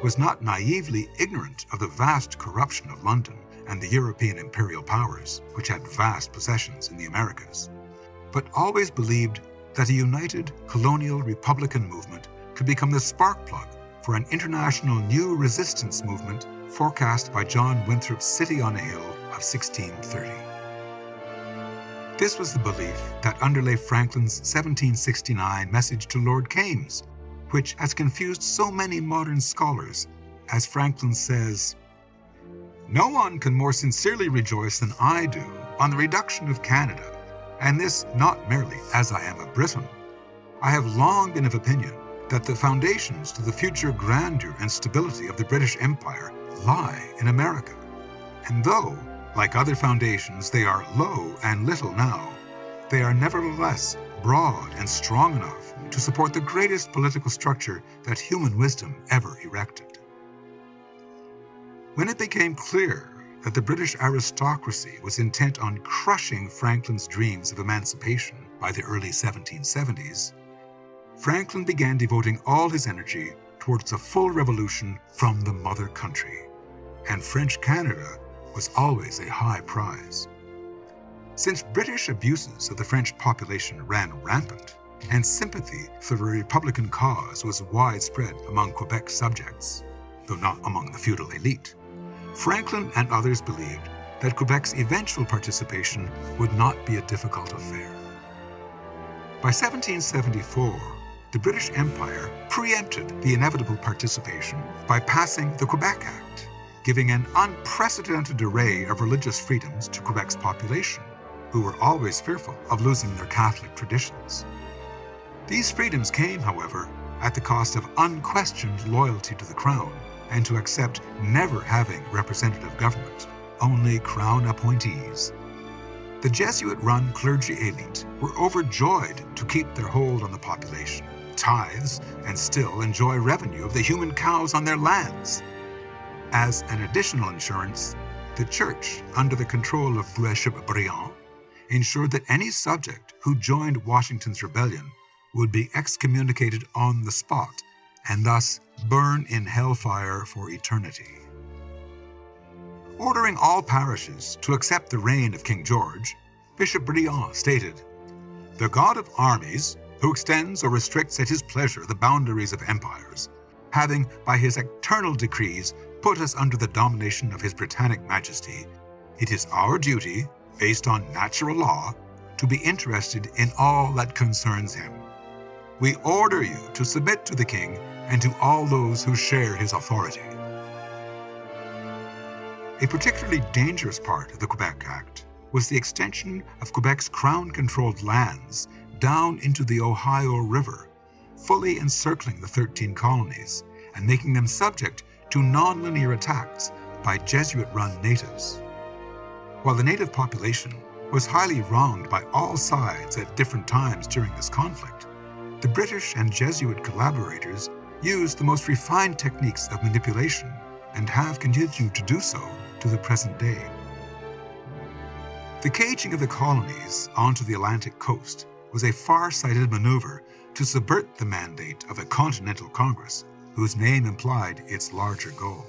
was not naively ignorant of the vast corruption of London and the European imperial powers, which had vast possessions in the Americas, but always believed that a united colonial republican movement could become the spark plug for an international new resistance movement forecast by John Winthrop's City on a Hill of 1630. This was the belief that underlay Franklin's 1769 message to Lord Kaimes, which has confused so many modern scholars, as Franklin says, "No one can more sincerely rejoice than I do on the reduction of Canada, and this not merely as I am a Briton. I have long been of opinion that the foundations to the future grandeur and stability of the British Empire lie in America, and though, like other foundations, they are low and little now, they are nevertheless broad and strong enough to support the greatest political structure that human wisdom ever erected." When it became clear that the British aristocracy was intent on crushing Franklin's dreams of emancipation by the early 1770s, Franklin began devoting all his energy towards a full revolution from the mother country, and French Canada was always a high prize. Since British abuses of the French population ran rampant, and sympathy for the Republican cause was widespread among Quebec subjects, though not among the feudal elite, Franklin and others believed that Quebec's eventual participation would not be a difficult affair. By 1774, the British Empire preempted the inevitable participation by passing the Quebec Act, giving an unprecedented array of religious freedoms to Quebec's population, who were always fearful of losing their Catholic traditions. These freedoms came, however, at the cost of unquestioned loyalty to the Crown and to accept never having representative government, only Crown appointees. The Jesuit-run clergy elite were overjoyed to keep their hold on the population, tithes, and still enjoy revenue of the human cows on their lands. As an additional insurance, the Church, under the control of Bishop Briand, ensured that any subject who joined Washington's rebellion would be excommunicated on the spot and thus burn in hellfire for eternity. Ordering all parishes to accept the reign of King George, Bishop Briand stated, "The God of armies, who extends or restricts at his pleasure the boundaries of empires, having by his eternal decrees put us under the domination of his Britannic Majesty, it is our duty, based on natural law, to be interested in all that concerns him. We order you to submit to the King and to all those who share his authority." A particularly dangerous part of the Quebec Act was the extension of Quebec's Crown-controlled lands down into the Ohio River, fully encircling the 13 colonies and making them subject to nonlinear attacks by Jesuit-run natives. While the native population was highly wronged by all sides at different times during this conflict, the British and Jesuit collaborators used the most refined techniques of manipulation and have continued to do so to the present day. The caging of the colonies onto the Atlantic coast was a far-sighted maneuver to subvert the mandate of a Continental Congress, whose name implied its larger goal.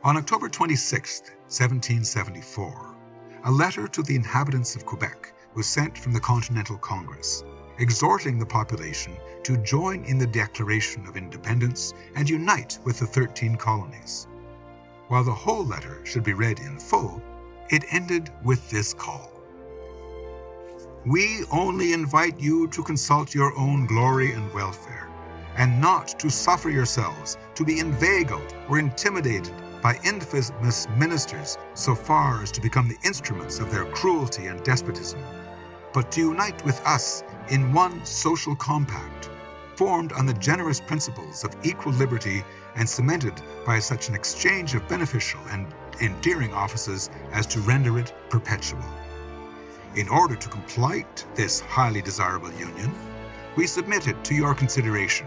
On October 26, 1774, a letter to the inhabitants of Quebec was sent from the Continental Congress, exhorting the population to join in the Declaration of Independence and unite with the 13 colonies. While the whole letter should be read in full, it ended with this call: "We only invite you to consult your own glory and welfare, and not to suffer yourselves to be inveigled or intimidated by infamous ministers so far as to become the instruments of their cruelty and despotism, but to unite with us in one social compact, formed on the generous principles of equal liberty and cemented by such an exchange of beneficial and endearing offices as to render it perpetual. In order to complete this highly desirable union, we submit it to your consideration,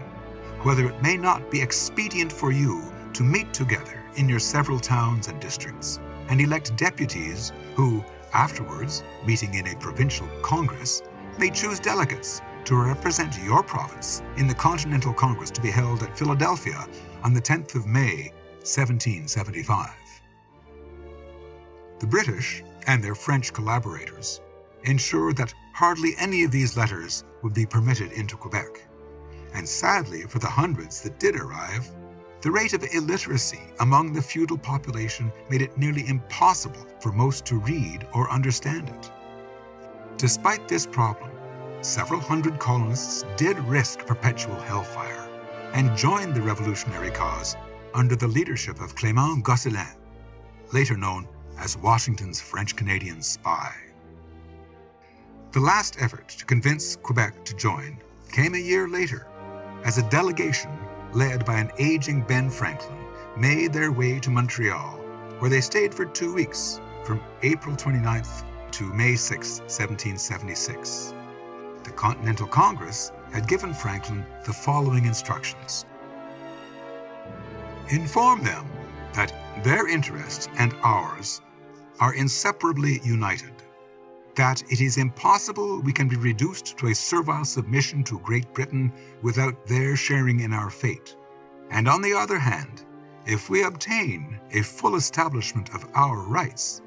whether it may not be expedient for you to meet together in your several towns and districts, and elect deputies who, afterwards, meeting in a provincial congress, may choose delegates to represent your province in the Continental Congress to be held at Philadelphia on the 10th of May, 1775. The British and their French collaborators ensured that hardly any of these letters would be permitted into Quebec. And sadly, for the hundreds that did arrive, the rate of illiteracy among the feudal population made it nearly impossible for most to read or understand it. Despite this problem, several hundred colonists did risk perpetual hellfire and joined the revolutionary cause under the leadership of Clément Gosselin, later known as Washington's French-Canadian spy. The last effort to convince Quebec to join came a year later, as a delegation led by an aging Ben Franklin made their way to Montreal, where they stayed for 2 weeks, from April 29th to May 6, 1776. The Continental Congress had given Franklin the following instructions. Inform them that their interests and ours are inseparably united, that it is impossible we can be reduced to a servile submission to Great Britain without their sharing in our fate. And on the other hand, if we obtain a full establishment of our rights,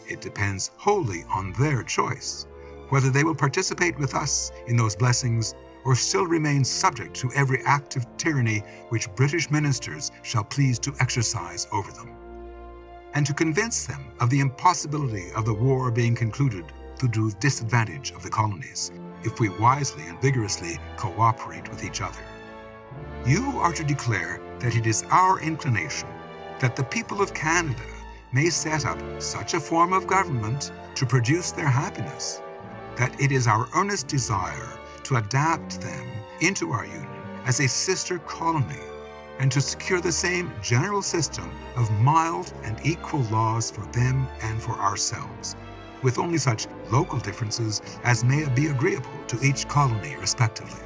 it depends wholly on their choice whether they will participate with us in those blessings or still remain subject to every act of tyranny which British ministers shall please to exercise over them. And to convince them of the impossibility of the war being concluded to the disadvantage of the colonies, if we wisely and vigorously cooperate with each other. You are to declare that it is our inclination that the people of Canada may set up such a form of government to produce their happiness, that it is our earnest desire to adapt them into our union as a sister colony, and to secure the same general system of mild and equal laws for them and for ourselves, with only such local differences as may be agreeable to each colony respectively.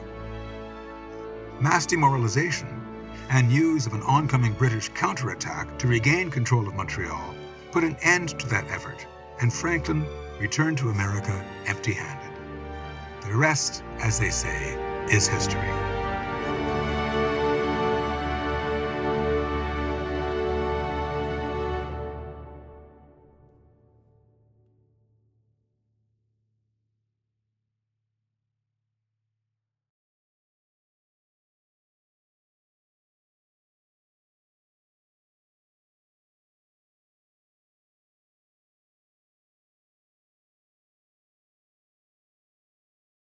Mass demoralization and news of an oncoming British counterattack to regain control of Montreal put an end to that effort, and Franklin returned to America empty-handed. The rest, as they say, is history.